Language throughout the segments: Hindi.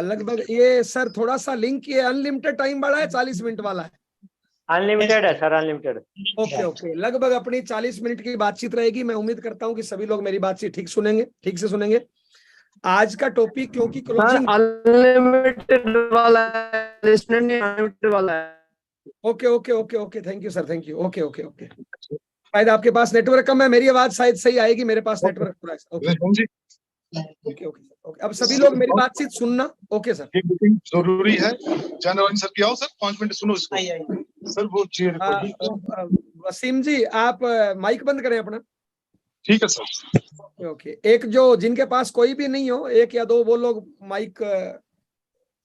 लगभग ये सर थोड़ा सा लिंक ये अनलिमिटेड टाइम वाला है, 40 मिनट वाला है? अनलिमिटेड है सर, अनलिमिटेड। ओके ओके, लगभग अपनी 40 मिनट की बातचीत रहेगी। मैं उम्मीद करता हूँ कि सभी लोग मेरी बातचीत ठीक सुनेंगे, ठीक से सुनेंगे। आज का टॉपिक क्योंकि क्लोजिंग अनलिमिटेड वाला है, लिसनर नहीं अनलिमिटेड वाला है। Okay okay okay okay, thank you sir, thank you. Okay okay okay, शायद आपके पास नेटवर्क कम है, मेरी आवाज शायद सही आएगी, मेरे पास नेटवर्क पूरा है। ओके ओके ओके ओके, अब सभी लोग मेरी बातचीत सुनना। ओके सर, जरूरी है। जानवानी सर की आओ सर, 5 मिनट सुनो इसको। सर वो चेयर वसीम जी आप माइक बंद करें अपना। ठीक है सर। ओके ओके, एक जो जिनके पास कोई भी नहीं हो, एक या दो वो लोग माइक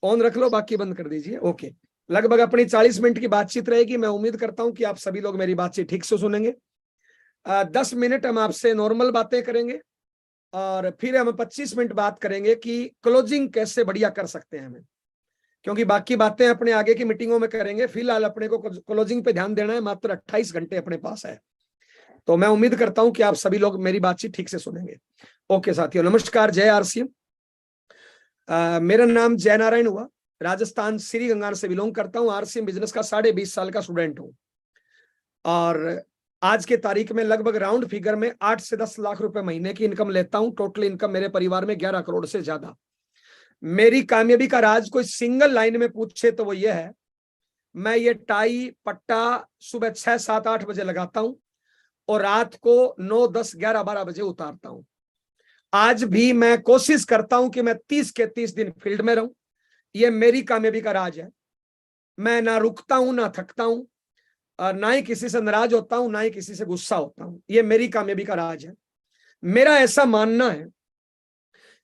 ऑन रख लो, बाकी बंद कर दीजिए। ओके, लगभग अपनी 40 मिनट की बातचीत रहेगी। मैं उम्मीद करता हूं कि आप सभी लोग मेरी बातचीत ठीक से सुनेंगे। 10 मिनट हम आपसे नॉर्मल बातें करेंगे और फिर हम 25 मिनट बात करेंगे कि क्लोजिंग कैसे बढ़िया कर सकते हैं हमें, क्योंकि बाकी बातें अपने आगे की मीटिंगों में करेंगे। फिलहाल अपने को क्लोजिंग पे ध्यान देना है, मात्र 28 घंटे अपने पास है। तो मैं उम्मीद करता हूं कि आप सभी लोग मेरी बातचीत ठीक से सुनेंगे। ओके साथियों, नमस्कार, जय आरसीएम। मेरा नाम जय नारायण हुआ, राजस्थान श्री गंगार से बिलोंग करता हूं। आरसीएम बिजनेस का 20.5 साल का स्टूडेंट हूं और आज के तारीख में लगभग राउंड फिगर में 8 से 10 लाख रुपए महीने की इनकम लेता हूं। टोटल इनकम मेरे परिवार में 11 करोड़ से ज्यादा। मेरी कामयाबी का राज कोई सिंगल लाइन में पूछे तो वो ये है, मैं ये टाई पट्टा सुबह 6, 7, 8 बजे लगाता हूं और रात को 9, 10, 11, 12 बजे उतारता हूं। आज भी मैं कोशिश करता हूं कि मैं 30 के 30 दिन फील्ड में रहूं। ये मेरी कामयाबी का राज है। मैं ना रुकता हूं ना थकता हूं, ना ही किसी से नाराज होता हूं, ना ही किसी से गुस्सा होता हूं। ये मेरी कामयाबी का राज है। मेरा ऐसा मानना है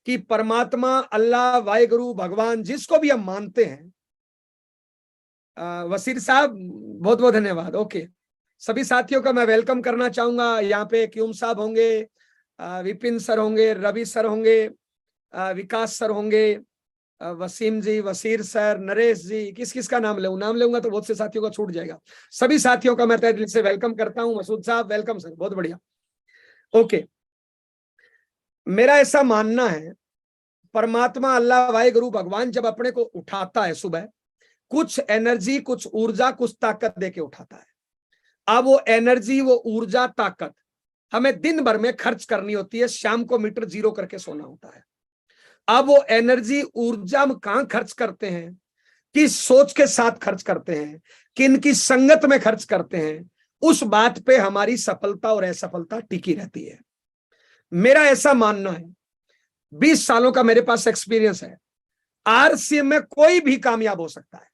कि परमात्मा, अल्लाह, वाहिगुरु, भगवान, जिसको भी हम मानते हैं, वसीर साहब बहुत बहुत धन्यवाद। ओके, सभी साथियों का मैं वेलकम करना चाहूंगा। यहाँ पे क्यूम साहब होंगे, विपिन सर होंगे, रवि सर होंगे, विकास सर होंगे, वसीम जी, वसीर सर, नरेश जी, किस किस का नाम नाम लूंगा तो बहुत से साथियों का छूट जाएगा। सभी साथियों का मैं तहे दिल से वेलकम करता हूं। मसूद साहब वेलकम सर, बहुत बढ़िया। ओके, मेरा ऐसा मानना है, परमात्मा, अल्लाह, वाहिगुरु, भगवान जब अपने को उठाता है सुबह, कुछ एनर्जी, कुछ ऊर्जा, कुछ ताकत देके उठाता है। अब वो एनर्जी, वो ऊर्जा, ताकत हमें दिन भर में खर्च करनी होती है। शाम को मीटर जीरो करके सोना होता है। अब वो एनर्जी, ऊर्जा हम कहां खर्च करते हैं, किस सोच के साथ खर्च करते हैं, किन की संगत में खर्च करते हैं, उस बात पे हमारी सफलता और असफलता टिकी रहती है। मेरा ऐसा मानना है, 20 सालों का मेरे पास एक्सपीरियंस है। आरसीएम में कोई भी कामयाब हो सकता है।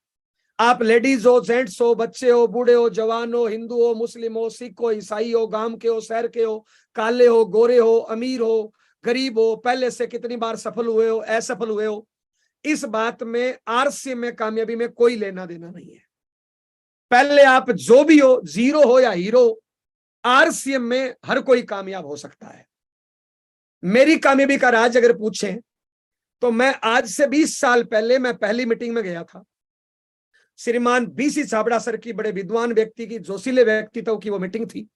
आप लेडीज हो, जेंट्स हो, बच्चे हो, बूढ़े हो, जवान हो, हिंदू हो, मुस्लिम हो, सिख हो, ईसाई हो, गांव के हो, शहर के हो, काले हो, गोरे हो, अमीर हो, गरीब हो, पहले से कितनी बार सफल हुए हो, असफल हुए हो, इस बात में आरसीएम में कामयाबी में कोई लेना देना नहीं है। पहले आप जो भी हो, जीरो हो या हीरो, आरसीएम में हर कोई कामयाब हो सकता है। मेरी कामयाबी का राज अगर पूछें तो मैं आज से 20 साल पहले मैं पहली मीटिंग में गया था। श्रीमान बीसी छाबड़ा सर की, बड़े विद्वान व्यक्ति की, जोशीले व्यक्तित्व की वो मीटिंग थी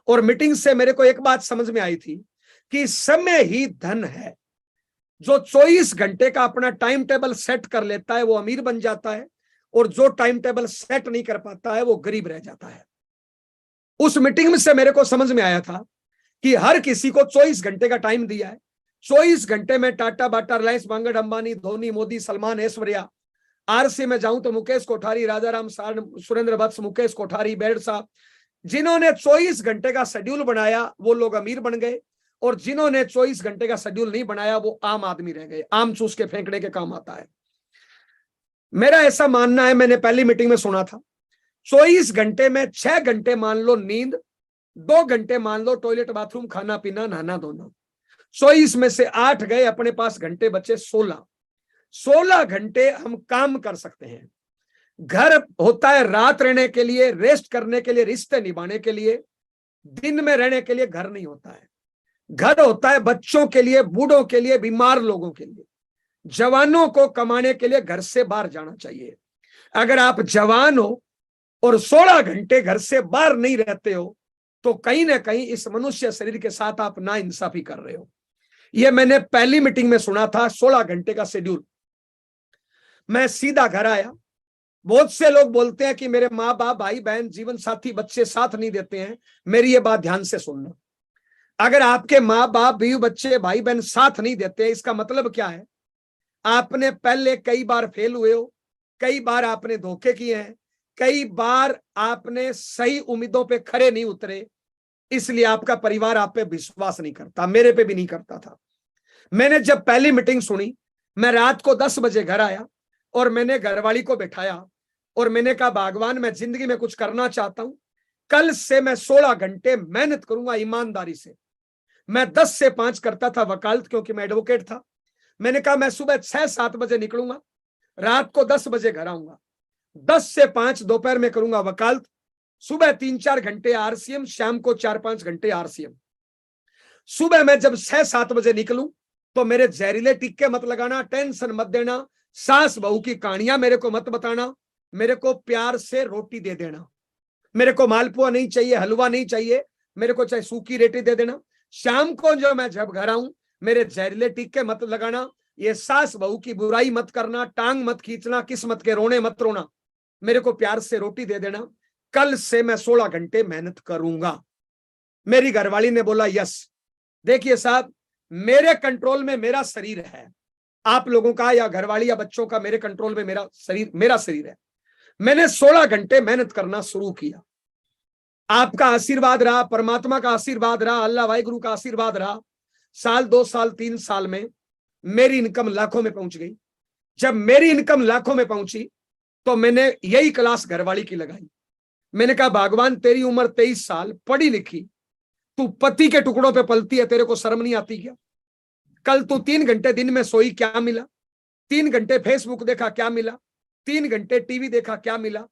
और मीटिंग से मेरे को एक बात समझ में आई थी कि समय ही धन है। जो 24 घंटे का अपना टाइम टेबल सेट कर लेता है वो अमीर बन जाता है और जो टाइम टेबल सेट नहीं कर पाता है वो गरीब रह जाता है। उस मीटिंग में से मेरे को समझ में आया था कि हर किसी को 24 घंटे का टाइम दिया है। 24 घंटे में टाटा, बाटा, रिलायंस, मांगड़, अंबानी, धोनी, मोदी, सलमान, ऐश्वर्या, आरसी में जाऊं तो मुकेश कोठारी, राजाराम, सुरेंद्र वत्स, मुकेश कोठारी, बेड़ साहब, जिन्होंने 24 घंटे का शेड्यूल बनाया वो लोग अमीर बन गए और जिन्होंने 24 घंटे का शेड्यूल नहीं बनाया वो आम आदमी रह गए। आम चूस के फेंकने के काम आता है। मेरा ऐसा मानना है, मैंने पहली मीटिंग में सुना था, 24 घंटे में 6 घंटे मान लो नींद, 2 घंटे मान लो टॉयलेट, बाथरूम, खाना पीना, नहाना धोना। 24 में से 8 गए, अपने पास घंटे बचे 16 घंटे हम काम कर सकते हैं। घर होता है रात रहने के लिए, रेस्ट करने के लिए, रिश्ते निभाने के लिए। दिन में रहने के लिए घर नहीं होता है। घर होता है बच्चों के लिए, बूढ़ों के लिए, बीमार लोगों के लिए। जवानों को कमाने के लिए घर से बाहर जाना चाहिए। अगर आप जवान हो और 16 घंटे घर से बाहर नहीं रहते हो तो कहीं ना कहीं इस मनुष्य शरीर के साथ आप नाइंसाफी कर रहे हो। यह मैंने पहली मीटिंग में सुना था, 16 घंटे का शेड्यूल। मैं सीधा घर आया। बहुत से लोग बोलते हैं कि मेरे माँ बाप, भाई बहन, जीवन साथी, बच्चे साथ नहीं देते हैं। मेरी ये बात ध्यान से सुनना। अगर आपके माँ बाप, बीवी बच्चे, भाई बहन साथ नहीं देते, इसका मतलब क्या है? आपने पहले कई बार फेल हुए हो, कई बार आपने धोखे किए हैं, कई बार आपने सही उम्मीदों पे खरे नहीं उतरे, इसलिए आपका परिवार आप पे विश्वास नहीं करता। मेरे पे भी नहीं करता था। मैंने जब पहली मीटिंग सुनी, मैं रात को 10 बजे घर आया और मैंने घरवाली को बैठाया और मैंने कहा, भगवान, मैं जिंदगी में कुछ करना चाहता हूं। कल से मैं 16 घंटे मेहनत करूंगा ईमानदारी से। मैं 10 से 5 करता था वकालत, क्योंकि मैं एडवोकेट था। मैंने कहा मैं सुबह 6-7 बजे निकलूंगा, रात को 10 बजे घर आऊंगा। 10 से 5 दोपहर में करूंगा वकालत, सुबह 3-4 घंटे आरसीएम, शाम को 4-5 घंटे आरसीएम। सुबह मैं जब 6-7 बजे निकलूं तो मेरे जहरीले टिक्के मत लगाना, टेंशन मत देना, सास बहू की कहानियां मेरे को मत बताना, मेरे को प्यार से रोटी दे देना। मेरे को मालपुआ नहीं चाहिए, हलवा नहीं चाहिए, मेरे को चाहे सूखी रोटी दे देना। शाम को जो मैं जब घर आऊं, मेरे जहरीले टिक्के मत लगाना, ये सास बहू की बुराई मत करना, टांग मत खींचना, किस्मत के रोने मत रोना, मेरे को प्यार से रोटी दे देना। कल से मैं 16 घंटे मेहनत करूंगा। मेरी घरवाली ने बोला यस। देखिए साहब, मेरे कंट्रोल में मेरा शरीर है, आप लोगों का या घरवाली या बच्चों का मेरे कंट्रोल में मेरा शरीर है। मैंने 16 घंटे मेहनत करना शुरू किया। आपका आशीर्वाद रहा, परमात्मा का आशीर्वाद रहा, अल्लाह वाहिगुरु का आशीर्वाद रहा। साल, 2 साल, 3 साल में मेरी इनकम लाखों में पहुंच गई। जब मेरी इनकम लाखों में पहुंची तो मैंने यही क्लास घरवाली की लगाई। मैंने कहा, भगवान, तेरी उम्र 23 साल, पढ़ी लिखी, तू पति के टुकड़ों पे पलती है, तेरे को शर्म नहीं आती क्या? कल तू 3 घंटे दिन में सोई, क्या मिला? 3 घंटे फेसबुक देखा, क्या मिला? 3 घंटे टीवी देखा, क्या मिला?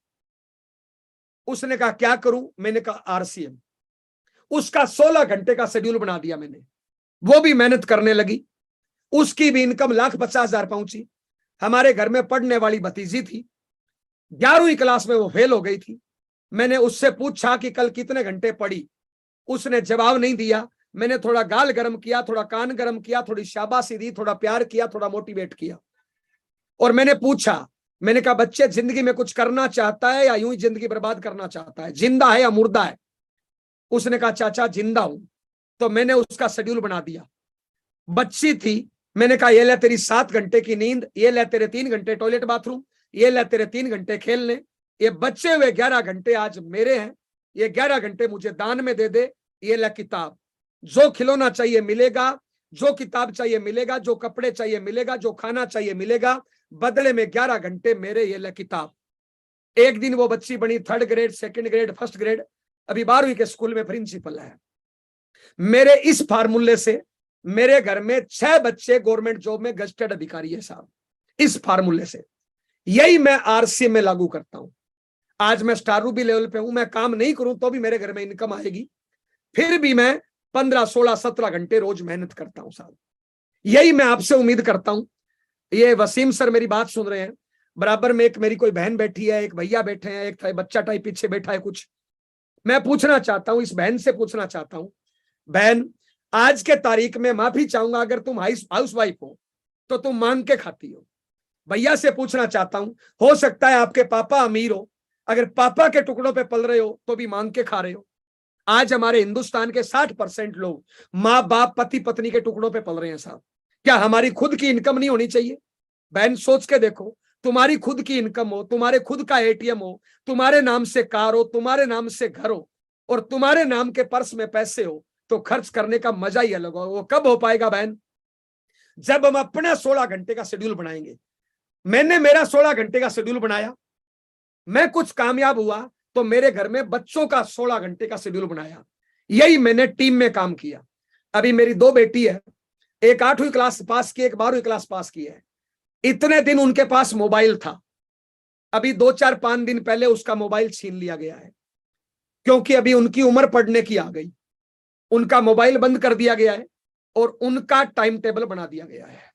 उसने कहा क्या करूं? मैंने कहा आरसीएम। उसका 16 घंटे का शेड्यूल बना दिया मैंने। वो भी मेहनत करने लगी, उसकी भी इनकम 1,50,000 पहुंची। हमारे घर में पढ़ने वाली भतीजी थी, 11वीं क्लास में वो फेल हो गई थी। मैंने उससे पूछा कि कल कितने घंटे पढ़ी? उसने जवाब नहीं दिया। मैंने थोड़ा गाल गर्म किया, थोड़ा कान गर्म किया, थोड़ी शाबाशी दी, थोड़ा प्यार किया, थोड़ा मोटिवेट किया। और मैंने पूछा, मैंने कहा, बच्चे, जिंदगी में कुछ करना चाहता है या यूं ही जिंदगी बर्बाद करना चाहता है? जिंदा है या मुर्दा है? उसने कहा, चाचा जिंदा हूं। तो मैंने उसका शेड्यूल बना दिया। बच्ची थी, मैंने कहा, ये ले तेरी 7 घंटे की नींद, ये ले तेरे 3 घंटे टॉयलेट बाथरूम, ये ले तेरे 3 घंटे खेलने। ये बच्चे हुए 11 घंटे आज मेरे हैं, ये 11 घंटे मुझे दान में दे दे। ये ले किताब, जो खिलौना चाहिए मिलेगा, जो किताब चाहिए मिलेगा, जो कपड़े चाहिए मिलेगा, जो खाना चाहिए मिलेगा, बदले में 11 घंटे मेरे, ये ले किताब। एक दिन वो बच्ची बनी 3rd grade, 2nd grade, 1st grade, अभी 12वीं के स्कूल में प्रिंसिपल है। मेरे इस फार्मूले से मेरे घर में 6 बच्चे गवर्नमेंट जॉब में गजटेड अधिकारी है साहब। इस फार्मूले से यही मैं आरसीएम में लागू करता हूं। आज मैं स्टार रूबी लेवल पे हूं, मैं काम नहीं करूं तो भी मेरे घर में इनकम आएगी। फिर भी मैं 15, 16, 17 घंटे रोज मेहनत करता हूं साहब। यही मैं आपसे उम्मीद करता हूं। ये वसीम सर मेरी बात सुन रहे हैं, बराबर में एक मेरी कोई बहन बैठी है, एक भैया बैठे हैं, एक बच्चा टाइप पीछे बैठा है कुछ। मैं पूछना चाहता हूं, इस बहन से पूछना चाहता हूं, बहन, आज के तारीख में माफी चाहूंगा, अगर तुम हाउस वाइफ हो तो तुम मांग के खाती हो। भैया से पूछना चाहता हूं, हो सकता है आपके पापा अमीर हो, अगर पापा के टुकड़ों पे पल रहे हो तो भी मांग के खा रहे हो। आज हमारे हिंदुस्तान के 60% लोग माँ बाप, पति पत्नी के टुकड़ों पे पल रहे हैं साहब। क्या हमारी खुद की इनकम नहीं होनी चाहिए? बहन सोच के देखो, तुम्हारी खुद की इनकम हो, तुम्हारे खुद का एटीएम हो, तुम्हारे नाम से कार हो, तुम्हारे नाम से घर हो, और तुम्हारे नाम के पर्स में पैसे हो, तो खर्च करने का मजा ही अलग हो। वो कब हो पाएगा बहन? जब हम अपना 16 घंटे का शेड्यूल बनाएंगे। मैंने मेरा 16 घंटे का शेड्यूल बनाया, मैं कुछ कामयाब हुआ तो मेरे घर में बच्चों का 16 घंटे का शेड्यूल बनाया। यही मैंने टीम में काम किया। अभी मेरी 2 बेटी है, एक 8वीं क्लास पास की, एक 12वीं क्लास पास की है। इतने दिन उनके पास मोबाइल था, अभी 2, 4, 5 दिन पहले उसका मोबाइल छीन लिया गया है, क्योंकि अभी उनकी उम्र पढ़ने की आ गई। उनका मोबाइल बंद कर दिया गया है और उनका टाइम टेबल बना दिया गया है।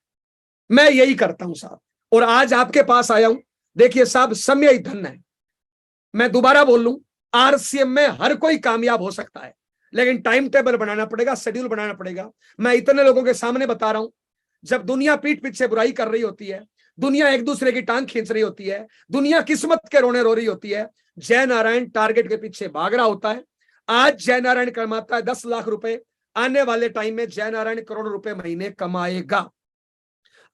मैं यही करता हूं साहब, और आज आपके पास आया हूं। देखिए साहब, समय ही धन है। मैं दोबारा बोल लूं, आरसीएम में हर कोई कामयाब हो सकता है, लेकिन टाइम टेबल बनाना पड़ेगा, शेड्यूल बनाना पड़ेगा। मैं इतने लोगों के सामने बता रहा हूं, जब दुनिया पीठ पीछे बुराई कर रही होती है दुनिया एक दूसरे की टांग खींच रही होती है, दुनिया किस्मत के रोने रो रही होती है, जय नारायण टारगेट के पीछे भाग रहा होता है। आज जय नारायण कमाता है 10 लाख रुपए, आने वाले टाइम में जय नारायण करोड़ रुपए महीने कमाएगा।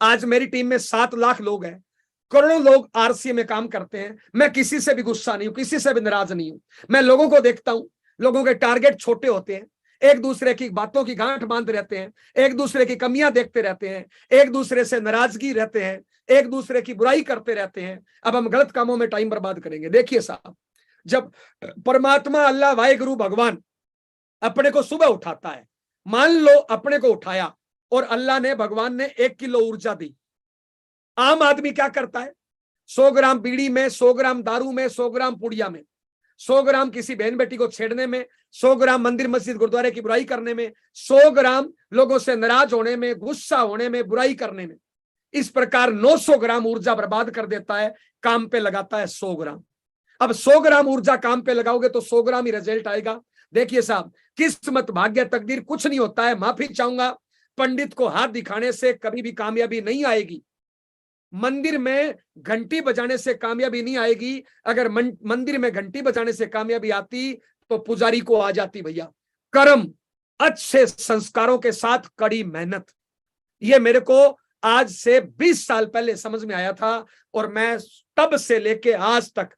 आज मेरी टीम में 7 लाख लोग हैं, करोड़ों लोग आरसीए में काम करते हैं। मैं किसी से भी गुस्सा नहीं हूं, किसी से भी नाराज नहीं हूं। मैं लोगों को देखता हूं, लोगों के टारगेट छोटे होते हैं, एक दूसरे की बातों की गांठ बांध रहते हैं, एक दूसरे की कमियां देखते रहते हैं, एक दूसरे से नाराजगी रहते हैं, एक दूसरे की बुराई करते रहते हैं। अब हम गलत कामों में टाइम बर्बाद करेंगे। देखिए साहब, जब परमात्मा अल्लाह वाहिगुरु भगवान अपने को सुबह उठाता है, मान लो अपने को उठाया और अल्लाह ने, भगवान ने 1 किलो ऊर्जा दी। आम आदमी क्या करता है? 100 ग्राम बीड़ी में, 100 ग्राम दारू में, 100 ग्राम पुड़िया में, 100 ग्राम किसी बहन बेटी को छेड़ने में, 100 ग्राम मंदिर मस्जिद गुरुद्वारे की बुराई करने में, 100 ग्राम लोगों से नाराज होने में, गुस्सा होने में, बुराई करने में। इस प्रकार 900 ग्राम ऊर्जा बर्बाद कर देता है, काम पे लगाता है 100 ग्राम। अब 100 ग्राम ऊर्जा काम पे लगाओगे तो 100 ग्राम ही रिजल्ट आएगा। देखिए साहब, किस्मत, भाग्य, तकदीर कुछ नहीं होता है। माफी चाहूंगा, पंडित को हाथ दिखाने से कभी भी कामयाबी नहीं आएगी। मंदिर में घंटी बजाने से कामयाबी नहीं आएगी। अगर मंदिर में घंटी बजाने से कामयाबी आती तो पुजारी को आ जाती। भैया, कर्म, अच्छे संस्कारों के साथ कड़ी मेहनत, ये मेरे को आज से 20 साल पहले समझ में आया था और मैं तब से लेके आज तक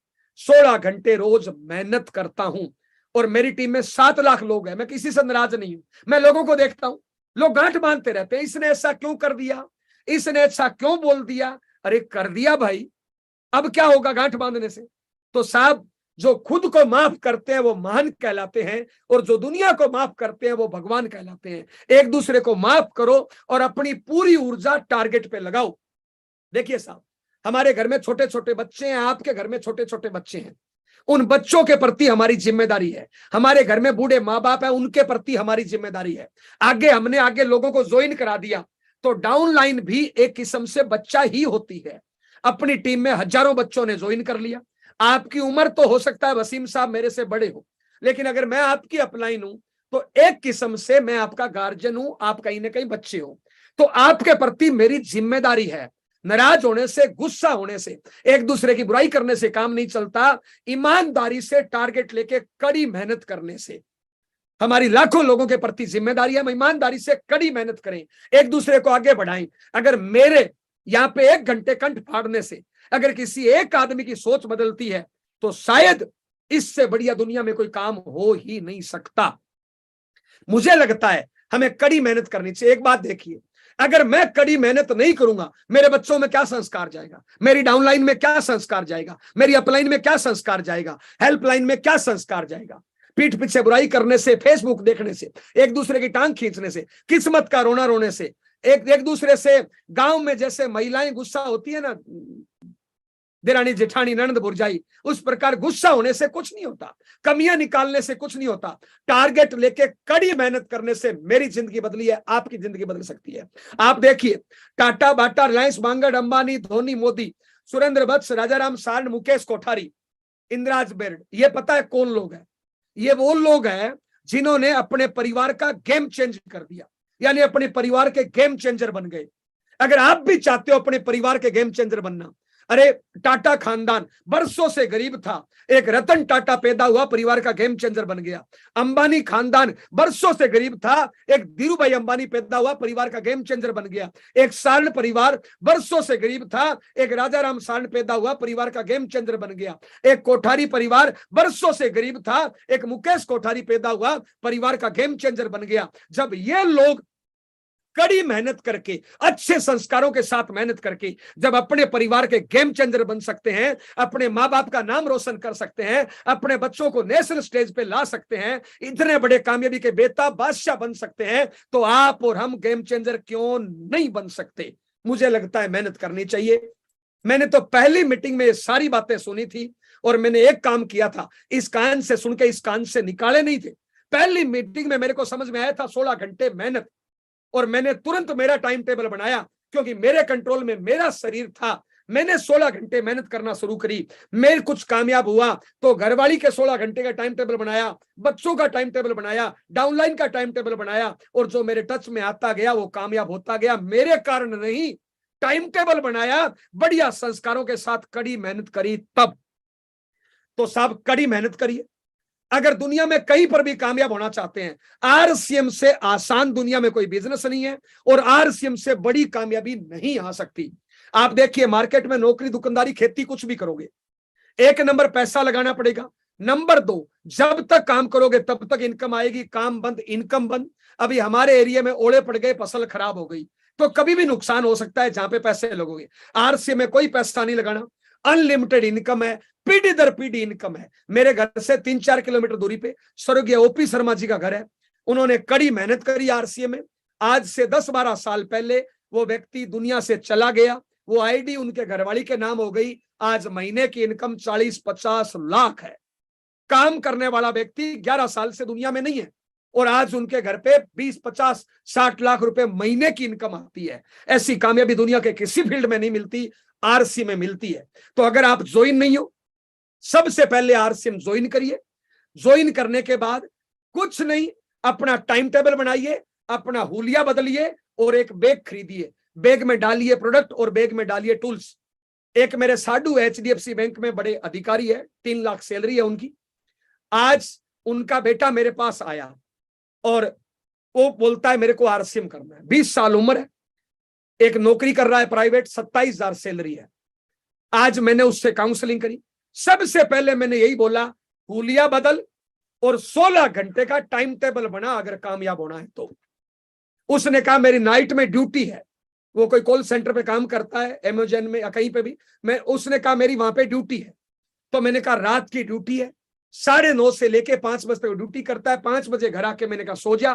16 घंटे रोज मेहनत करता हूं। और मेरी टीम में 7 लाख लोग हैं। मैं किसी से नाराज नहीं हूं। मैं लोगों को देखता हूं, लोग गांठ बांधते रहते हैं, इसने ऐसा क्यों कर दिया, इसने ऐसा क्यों बोल दिया। अरे कर दिया भाई, अब क्या होगा गांठ बांधने से? तो साहब, जो खुद को माफ करते हैं वो महान कहलाते हैं, और जो दुनिया को माफ करते हैं वो भगवान कहलाते हैं। एक दूसरे को माफ करो और अपनी पूरी ऊर्जा टारगेट पे लगाओ। देखिए साहब, हमारे घर में छोटे छोटे बच्चे हैं, आपके घर में छोटे छोटे बच्चे हैं, उन बच्चों के प्रति हमारी जिम्मेदारी है। हमारे घर में बूढ़े माँ बाप है, उनके प्रति हमारी जिम्मेदारी है। हमने आगे लोगों को ज्वाइन करा दिया तो डाउन लाइन भी एक किस्म से बच्चा ही होती है। अपनी टीम में हजारों बच्चों ने ज्वाइन कर लिया। आपकी उम्र तो हो सकता है वसीम साहब मेरे से बड़े हो, लेकिन अगर मैं आपकी अपलाइन हूं तो एक किस्म से मैं आपका गार्जियन हूं, आप कहीं ना कहीं बच्चे हो। तो आपके प्रति मेरी जिम्मेदारी है। नाराज होने से, गुस्सा होने से, एक दूसरे की बुराई करने से काम नहीं चलता। ईमानदारी से टारगेट लेके कड़ी मेहनत करने से हमारी लाखों लोगों के प्रति जिम्मेदारी है। हम ईमानदारी से कड़ी मेहनत करें, एक दूसरे को आगे बढ़ाएं। अगर मेरे यहाँ पे 1 घंटे कंठ फाड़ने से अगर किसी एक आदमी की सोच बदलती है तो शायद इससे बढ़िया दुनिया में कोई काम हो ही नहीं सकता। मुझे लगता है हमें कड़ी मेहनत करनी चाहिए। एक बात देखिए, अगर मैं कड़ी मेहनत नहीं करूंगा, मेरे बच्चों में क्या संस्कार जाएगा, मेरी डाउनलाइन में क्या संस्कार जाएगा, मेरी अपलाइन में क्या संस्कार जाएगा, हेल्पलाइन में क्या संस्कार जाएगा। पीठ पीछे बुराई करने से, फेसबुक देखने से, एक दूसरे की टांग खींचने से, किस्मत का रोना रोने से, एक दूसरे से गांव में जैसे महिलाएं गुस्सा होती है ना, देरानी जेठानी ननद भुरजाई, उस प्रकार गुस्सा होने से कुछ नहीं होता, कमियां निकालने से कुछ नहीं होता। टारगेट लेके कड़ी मेहनत करने से मेरी जिंदगी बदली है, आपकी जिंदगी बदल सकती है। आप देखिए, टाटा, बाटा, रिलायंस, मांगड़, अंबानी, धोनी, मोदी, सुरेंद्र वत्स, राजाराम सारण, मुकेश कोठारी, इंद्राज बेर्ड, ये पता है कौन लोग हैं? ये वो लोग हैं जिन्होंने अपने परिवार का गेम चेंज कर दिया, यानी अपने परिवार के गेम चेंजर बन गए। अगर आप भी चाहते हो अपने परिवार के गेम चेंजर बनना, अरे टाटा खानदान बरसों से गरीब था, एक रतन टाटा पैदा हुआ, परिवार का गेम चेंजर बन गया। अंबानी खानदान बरसों से गरीब था, एक धीरू भाई अंबानी पैदा हुआ, परिवार का गेम चेंजर बन गया। एक सारण परिवार बरसों से गरीब था, एक राजाराम सारण पैदा हुआ, परिवार का गेम चेंजर बन गया। एक कोठारी परिवार बरसों से गरीब था, एक मुकेश कोठारी पैदा हुआ, परिवार का गेम चेंजर बन गया। जब ये लोग कड़ी मेहनत करके, अच्छे संस्कारों के साथ मेहनत करके जब अपने परिवार के गेम चेंजर बन सकते हैं, अपने माँ बाप का नाम रोशन कर सकते हैं, अपने बच्चों को नेशनल स्टेज पे ला सकते हैं, इतने बड़े कामयाबी के बेताब बादशाह बन सकते हैं, तो आप और हम गेम चेंजर क्यों नहीं बन सकते? मुझे लगता है मेहनत करनी चाहिए। मैंने तो पहली मीटिंग में ये सारी बातें सुनी थी और मैंने एक काम किया था, इस कान से सुन के इस कान से निकाले नहीं थे। पहली मीटिंग में मेरे को समझ में आया था 16 घंटे मेहनत, और मैंने तुरंत मेरा टाइम टेबल बनाया, क्योंकि मेरे कंट्रोल में मेरा शरीर था। मैंने 16 घंटे मेहनत करना शुरू करी, मैं कुछ कामयाब हुआ तो घरवाली के 16 घंटे का टाइम टेबल बनाया, बच्चों का टाइम टेबल बनाया, डाउनलाइन का टाइम टेबल बनाया, और जो मेरे टच में आता गया वो कामयाब होता गया। मेरे कारण नहीं, टाइम टेबल बनाया, बढ़िया संस्कारों के साथ कड़ी मेहनत करी तब। तो साहब कड़ी मेहनत करिए। अगर दुनिया में कहीं पर भी कामयाब होना चाहते हैं, आरसीएम से आसान दुनिया में कोई बिजनेस नहीं है और आरसीएम से बड़ी कामयाबी नहीं आ सकती। आप देखिए मार्केट में नौकरी, दुकानदारी, खेती, कुछ भी करोगे, एक नंबर पैसा लगाना पड़ेगा। नंबर 2, जब तक काम करोगे तब तक इनकम आएगी। काम बंद, इनकम बंद। अभी हमारे एरिया में ओले पड़ गए, फसल खराब हो गई, तो कभी भी नुकसान हो सकता है जहां पे पैसे लगोगे। आरसीएम में कोई पैसा नहीं लगाना, अनलिमिटेड इनकम है, पीढ़ी दर पीढ़ी इनकम है। मेरे घर से 3-4 किलोमीटर दूरी पे स्वर्गीय ओपी शर्मा जी का घर है। उन्होंने कड़ी मेहनत करी आरसीएम में। आज से 10-12 साल पहले वो व्यक्ति दुनिया से चला गया, वो आईडी उनके घरवाली के नाम हो गई। आज महीने की इनकम 40-50 लाख है। काम करने वाला व्यक्ति 11 साल से दुनिया में नहीं है और आज उनके घर पे 20-50-60 लाख रुपए महीने की इनकम आती है। ऐसी कामयाबी दुनिया के किसी फील्ड में नहीं मिलती, आरसी में मिलती है। तो अगर आप ज्वाइन नहीं हो, सबसे पहले आरसीएम ज्वाइन करिए। ज्वाइन करने के बाद कुछ नहीं, अपना टाइम टेबल बनाइए, अपना हुलिया बदलिए और एक बैग खरीदिए। बैग में डालिए प्रोडक्ट और बैग में डालिए टूल्स। एक मेरे साधु एचडीएफसी बैंक में बड़े अधिकारी है, 3 लाख सैलरी है उनकी। आज उनका बेटा मेरे पास आया और वो बोलता है मेरे को आरसीएम करना है। 20 साल उम्र है, एक नौकरी कर रहा है प्राइवेट, 27,000 सैलरी है। आज मैंने उससे काउंसलिंग करी। सबसे पहले मैंने यही बोला, हुलिया बदल और 16 घंटे का टाइम टेबल बना अगर कामयाब होना है तो। उसने कहा मेरी नाइट में ड्यूटी है, वो कोई कॉल सेंटर पे काम करता है, अमेजन में या कहीं पे भी। उसने कहा मेरी वहां पे ड्यूटी है। तो मैंने कहा रात की ड्यूटी है, 9:30 से लेके 5 बजे तक ड्यूटी करता है। 5 बजे घर आके मैंने कहा सो जा,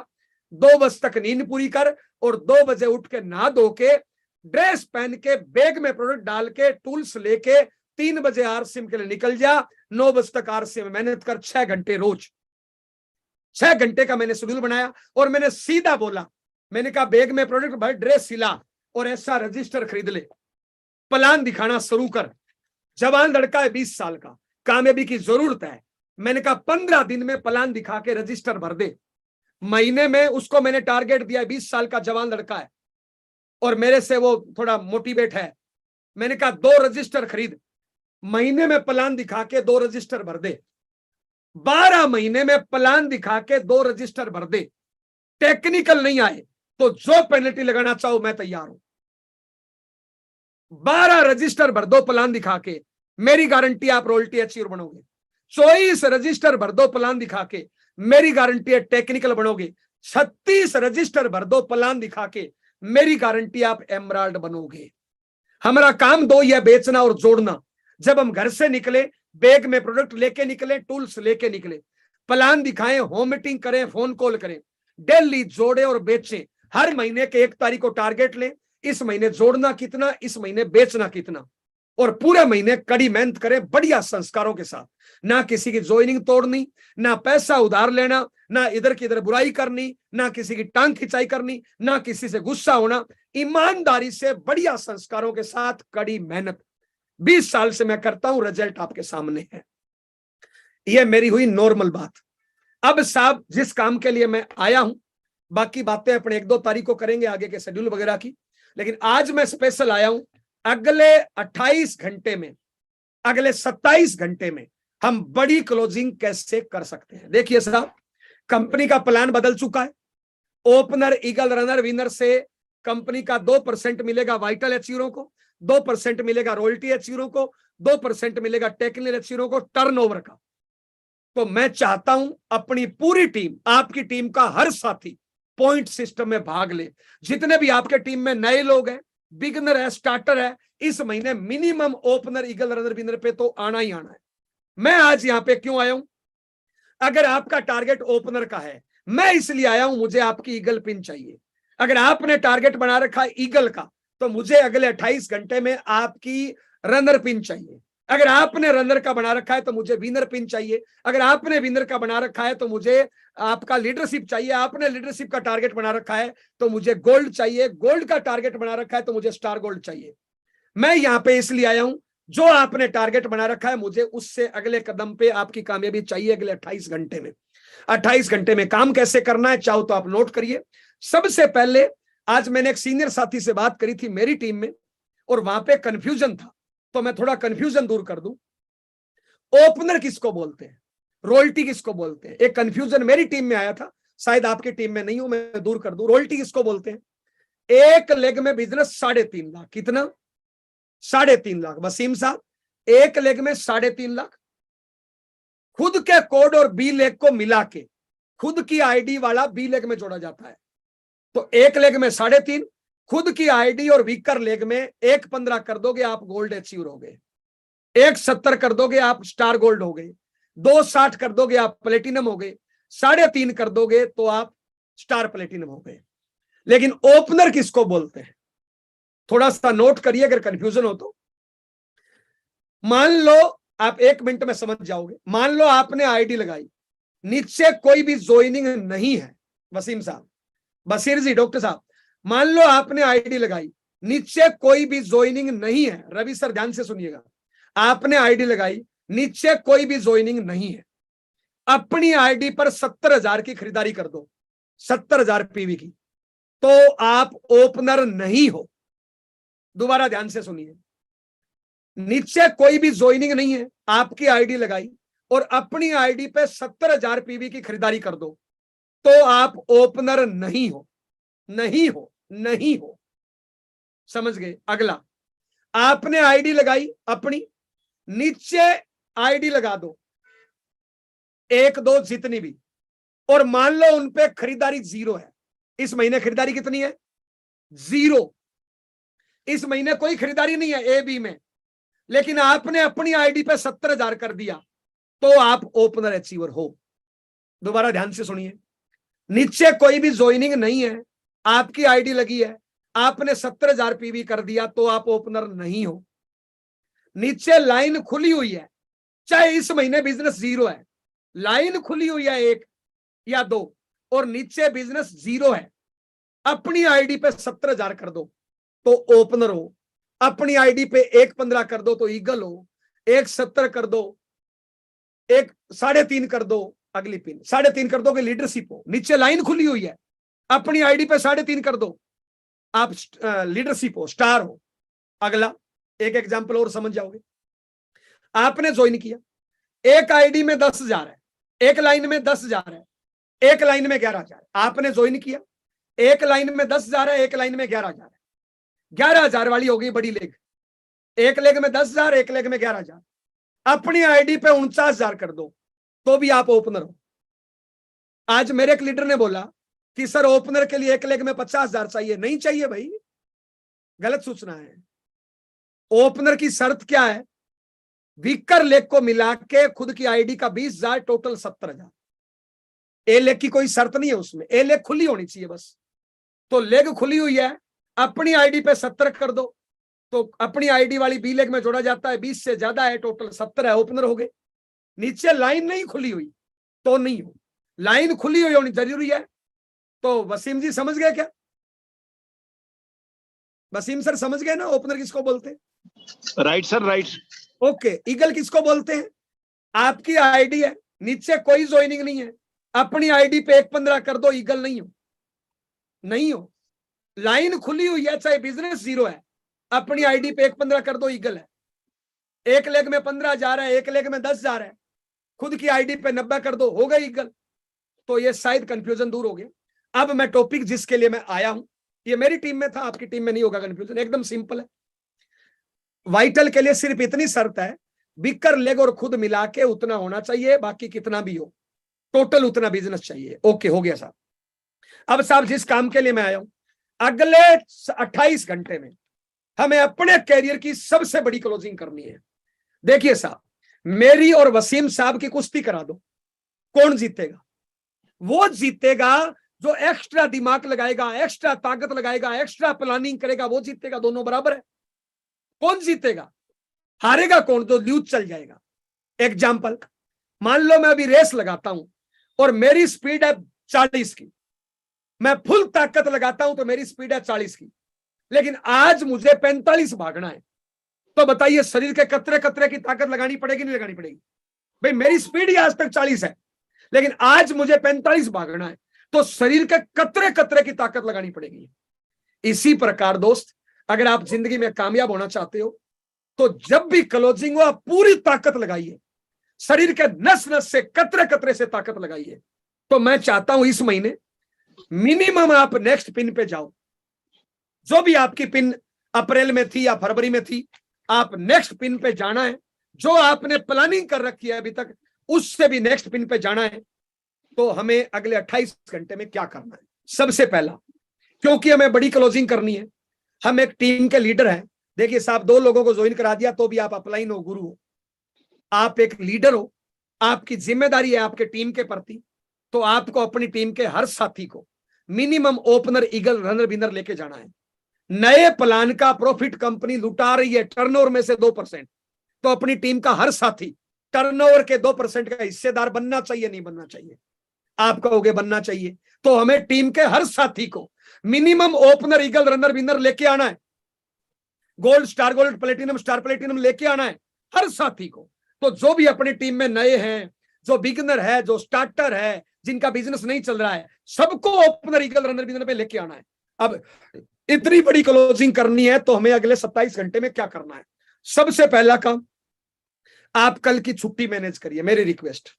2 बजे तक नींद पूरी कर और 2 बजे उठ के नहा धो के ड्रेस पहन के बैग में प्रोडक्ट डाल के टूल्स लेके 3 बजे आरसीएम के लिए निकल जा। 9 बजे तक आरसीएम में मेहनत कर, 6 घंटे रोज। 6 घंटे का मैंने शेड्यूल बनाया और मैंने सीधा बोला, मैंने कहा बैग में प्रोडक्ट भर, ड्रेस सिला और ऐसा रजिस्टर खरीद ले, प्लान दिखाना शुरू कर। जवान लड़का है, 20 साल का, कामयाबी की जरूरत है। मैंने कहा 15 दिन में प्लान दिखा के रजिस्टर भर दे। महीने में उसको मैंने टारगेट दिया, 20 साल का जवान लड़का है और मेरे से वो थोड़ा मोटिवेट है। मैंने कहा 2 रजिस्टर खरीद, महीने में प्लान दिखा के 2 रजिस्टर भर दे। 12 महीने में प्लान दिखा के 2 रजिस्टर भर दे। टेक्निकल नहीं आए तो जो पेनल्टी लगाना चाहो मैं तैयार हूं। 12 रजिस्टर भर दो प्लान दिखा के, मेरी गारंटी आप रॉयल्टी अचीवर बनोगे। 24 रजिस्टर भर दो प्लान दिखा के, मेरी गारंटी है टेक्निकल बनोगे। 36 रजिस्टर भर दो प्लान दिखा के, मेरी गारंटी आप एमराल्ड बनोगे। हमारा काम 2 ही है, बेचना और जोड़ना। जब हम घर से निकले, बैग में प्रोडक्ट लेके निकले, टूल्स लेके निकले, प्लान दिखाएं, होम मीटिंग करें, फोन कॉल करें, डेली जोड़े और बेचें। हर महीने के 1 तारीख को टारगेट लें, इस महीने जोड़ना कितना, इस महीने बेचना कितना, और पूरे महीने कड़ी मेहनत करें बढ़िया संस्कारों के साथ। ना किसी की ज्वाइनिंग तोड़नी, ना पैसा उधार लेना, ना इधर की इधर बुराई करनी, ना किसी की टांग खिंचाई करनी, ना किसी से गुस्सा होना। ईमानदारी से बढ़िया संस्कारों के साथ कड़ी मेहनत 20 साल से मैं करता हूं, रिजल्ट आपके सामने है। यह मेरी हुई नॉर्मल बात। अब साहब जिस काम के लिए मैं आया हूं, बाकी बातें अपने 1-2 तारीख को करेंगे आगे के शेड्यूल वगैरह की, लेकिन आज मैं स्पेशल आया हूं। अगले 28 घंटे में, अगले 27 घंटे में हम बड़ी क्लोजिंग कैसे कर सकते हैं। देखिए साहब, कंपनी का प्लान बदल चुका है। ओपनर, ईगल, रनर, विनर से कंपनी का 2% मिलेगा वाइटल अचीवरों को, 2% मिलेगा रॉयल्टी अचीवरों को, 2% मिलेगा टेक्निकल अचीवरों को टर्नओवर का। तो मैं चाहता हूं अपनी पूरी टीम, आपकी टीम का हर साथी पॉइंट सिस्टम में भाग ले। जितने भी आपके टीम में नए लोग हैं, बिगिनर है, स्टार्टर है, इस महीने minimum opener, eagle, runner, winner पे तो आना ही आना है। मैं आज यहां पे क्यों आया हूं? अगर आपका टारगेट ओपनर का है, मैं इसलिए आया हूं, मुझे आपकी ईगल पिन चाहिए। अगर आपने टारगेट बना रखा है ईगल का, तो मुझे अगले 28 घंटे में आपकी रनर पिन चाहिए। अगर आपने रनर का बना रखा है तो मुझे विनर पिन चाहिए। अगर आपने विनर का बना रखा है तो मुझे आपका लीडरशिप चाहिए। आपने लीडरशिप का टारगेट बना रखा है तो मुझे गोल्ड चाहिए। गोल्ड का टारगेट बना रखा है तो मुझे स्टार गोल्ड चाहिए। मैं यहां पे इसलिए आया हूं, जो आपने टारगेट बना रखा है, मुझे उससे अगले कदम पे आपकी कामयाबी चाहिए अगले 28 घंटे में। 28 घंटे में काम कैसे करना है, चाहो तो आप नोट करिए। सबसे पहले आज मैंने एक सीनियर साथी से बात करी थी मेरी टीम में, और वहां पे कंफ्यूजन था, तो मैं थोड़ा कंफ्यूजन दूर कर दूं। ओपनर किसको बोलते हैं, रोल्टी किसको बोलते हैं, एक कंफ्यूजन मेरी टीम में आया था, शायद आपकी टीम में नहीं हो, मैं दूर कर दूं। रोल्टी किसको बोलते हैं? एक लेग में बिजनेस 3.5 लाख, कितना? 3.5 लाख। वसीम साहब, एक लेग में 3.5 लाख, खुद के कोड और बी लेग को मिला के खुद की आईडी वाला बी लेग में जोड़ा जाता है। तो एक लेग में 3.5, खुद की आईडी और वीकर लेग में 1.15 कर दोगे आप गोल्ड अचीवर हो गए, 1.70 कर दोगे आप स्टार गोल्ड हो गए, 2.60 कर दोगे आप प्लेटिनम हो गए, 3.5 कर दोगे तो आप स्टार प्लेटिनम हो गए। लेकिन ओपनर किसको बोलते हैं, थोड़ा सा नोट करिए अगर कंफ्यूजन हो तो। मान लो आप 1 मिनट में समझ जाओगे। मान लो आपने आईडी लगाई, नीचे कोई भी ज्वाइनिंग नहीं है। वसीम साहब, बशीर जी, डॉक्टर साहब, मान लो आपने आईडी लगाई, नीचे कोई भी ज्वाइनिंग नहीं है। रवि सर ध्यान से सुनिएगा, आपने आईडी लगाई, नीचे कोई भी ज्वाइनिंग नहीं है, अपनी आईडी पर 70,000 की खरीदारी कर दो, 70,000 पीवी की, तो आप ओपनर नहीं हो। दोबारा ध्यान से सुनिए, नीचे कोई भी ज्वाइनिंग नहीं है, आपकी आईडी लगाई और अपनी आईडी पे 70,000 पीवी की खरीदारी कर दो, तो आप ओपनर नहीं हो, नहीं हो, नहीं हो। समझ गए? अगला, आपने आईडी लगाई अपनी, नीचे आईडी लगा दो 1, 2 जितनी भी, और मान लो उन पे खरीदारी 0 है। इस महीने खरीदारी कितनी है? 0। इस महीने कोई खरीदारी नहीं है ए बी में, लेकिन आपने अपनी आईडी पे 70,000 कर दिया, तो आप ओपनर अचीवर हो। दोबारा ध्यान से सुनिए, नीचे कोई भी ज्वाइनिंग नहीं है, आपकी आईडी लगी है, आपने 70,000 पीवी कर दिया, तो आप ओपनर नहीं हो। नीचे लाइन खुली हुई है, चाहे इस महीने बिजनेस 0 है, लाइन खुली हुई है 1 या 2 और नीचे बिजनेस 0 है, अपनी आईडी पे 70,000 कर दो तो ओपनर हो, अपनी आईडी पे 1.15 कर दो तो ईगल हो, 1.70 कर दो, 3.5 कर दो, अगली पिन 3.5 कर दो कि लीडरशिप हो। नीचे लाइन खुली हुई है, अपनी आईडी पे 3.5 कर दो, आप लीडरशिप हो, स्टार हो। अगला एक एग्जांपल और समझ जाओगे। आपने ज्वाइन किया, एक आईडी में 10,000 है, एक लाइन में 10,000 है, एक लाइन में 11,000। आपने ज्वाइन किया, एक लाइन में 10,000 है, एक लाइन में 11,000 है, 11,000 वाली हो गई बड़ी लेग। एक लेग में 10,000, एक लेग में 11,000, अपनी आईडी पे 49,000 कर दो तो भी आप ओपनर हो। आज मेरे एक लीडर ने बोला कि सर ओपनर के लिए एक लेग में 50,000 चाहिए। नहीं चाहिए भाई, गलत सूचना है। ओपनर की शर्त क्या है? वीकर लेग को मिला के खुद की आईडी का 20,000, टोटल 70,000। ए लेग की कोई शर्त नहीं है उसमें, ए लेग खुली होनी चाहिए बस। तो लेग खुली हुई है, अपनी आईडी पे 70 कर दो तो अपनी आईडी वाली बी लेग में जोड़ा जाता है, 20 से ज्यादा है, टोटल 70 है, ओपनर हो गए। नीचे लाइन नहीं खुली हुई तो नहीं हो, लाइन खुली हुई होनी जरूरी है। तो वसीम जी समझ गए क्या? वसीम सर समझ गए ना ओपनर किसको बोलते हैं? Right sir, right. Okay, eagle किसको बोलते हैं? आपकी आईडी है, नीचे कोई ज्वाइनिंग नहीं है, अपनी आईडी पे 1.15 कर दो, ईगल नहीं हो, नहीं हो। लाइन खुली हुई है, चाहे बिजनेस 0 है, अपनी आईडी पे 1.15 कर दो, ईगल है। एक लेग में 15,000 है, एक लेग में 10,000 है, खुद की आईडी पे 90 कर दो, हो गई ईगल। तो ये शायद कंफ्यूजन दूर हो गया। अब मैं टॉपिक जिसके लिए मैं आया हूं, ये मेरी टीम में था, आपकी टीम में नहीं होगा कंफ्यूजन, एकदम सिंपल है। वाइटल के लिए सिर्फ इतनी शर्त है, बिकर लेग और खुद मिला के उतना होना चाहिए, बाकी कितना भी हो, टोटल उतना बिजनेस चाहिए। ओके, हो गया साहब। अब साहब जिस काम के लिए मैं आया हूं, अगले 28 घंटे में हमें अपने कैरियर की सबसे बड़ी क्लोजिंग करनी है। देखिए साहब, मेरी और वसीम साहब की कुश्ती करा दो, कौन जीतेगा? वो जीतेगा जो एक्स्ट्रा दिमाग लगाएगा, एक्स्ट्रा ताकत लगाएगा, एक्स्ट्रा प्लानिंग करेगा, वो जीतेगा। दोनों बराबर है, कौन जीतेगा? हारेगा कौन? तो ल्यूज चल जाएगा। एग्जाम्पल, मान लो मैं अभी रेस लगाता हूं और मेरी स्पीड है 40 की, मैं फुल ताकत लगाता हूं तो मेरी स्पीड है 40 की, लेकिन आज मुझे 45 भागना है, तो बताइए शरीर के कतरे कतरे की ताकत लगानी पड़ेगी नहीं लगानी पड़ेगी? भाई मेरी स्पीड ही आज तक 40 है, लेकिन आज मुझे 45 भागना है, तो शरीर के कतरे कतरे की ताकत लगानी पड़ेगी। इसी प्रकार दोस्त, अगर आप जिंदगी में कामयाब होना चाहते हो तो जब भी क्लोजिंग हो आप पूरी ताकत लगाइए, शरीर के नस नस से कतरे कतरे से ताकत लगाइए। तो मैं चाहता हूं इस महीने मिनिमम आप नेक्स्ट पिन पे जाओ। जो भी आपकी पिन अप्रैल में थी या फरवरी में थी, आप नेक्स्ट पिन पे जाना है। जो आपने प्लानिंग कर रखी है अभी तक, उससे भी नेक्स्ट पिन पे जाना है। तो हमें अगले 28 घंटे में क्या करना है? सबसे पहला, क्योंकि हमें बड़ी क्लोजिंग करनी है, हम एक टीम के लीडर हैं। देखिए साहब, 2 लोगों को ज्वाइन करा दिया तो भी आप अपलाइन हो, गुरु हो, आप एक लीडर हो, आपकी जिम्मेदारी है आपके टीम के प्रति। तो आपको अपनी टीम के हर साथी को minimum opener, eagle, runner, winner लेके जाना है। नए प्लान का प्रॉफिट कंपनी लुटा रही है टर्नओवर में से 2%, तो अपनी टीम का हर साथी टर्नओवर के 2% का हिस्सेदार बनना चाहिए, नहीं बनना चाहिए? आप कहोगे बनना चाहिए। तो हमें टीम के हर साथी को minimum opener, eagle, runner, winner लेके आना है। Gold, star gold, platinum, star platinum लेके आना है हर साथी को। तो जो भी अपनी टीम में नए हैं, जो बिगिनर है, जो स्टार्टर है, जिनका बिजनेस नहीं चल रहा है, सबको ओपनर, ईगल, रनर, विनर पे लेके आना है। अब इतनी बड़ी क्लोजिंग करनी है तो हमें अगले 27 घंटे में क्या करना है? सबसे पहला काम, आप कल की छुट्टी मैनेज करिए। मेरी रिक्वेस्ट,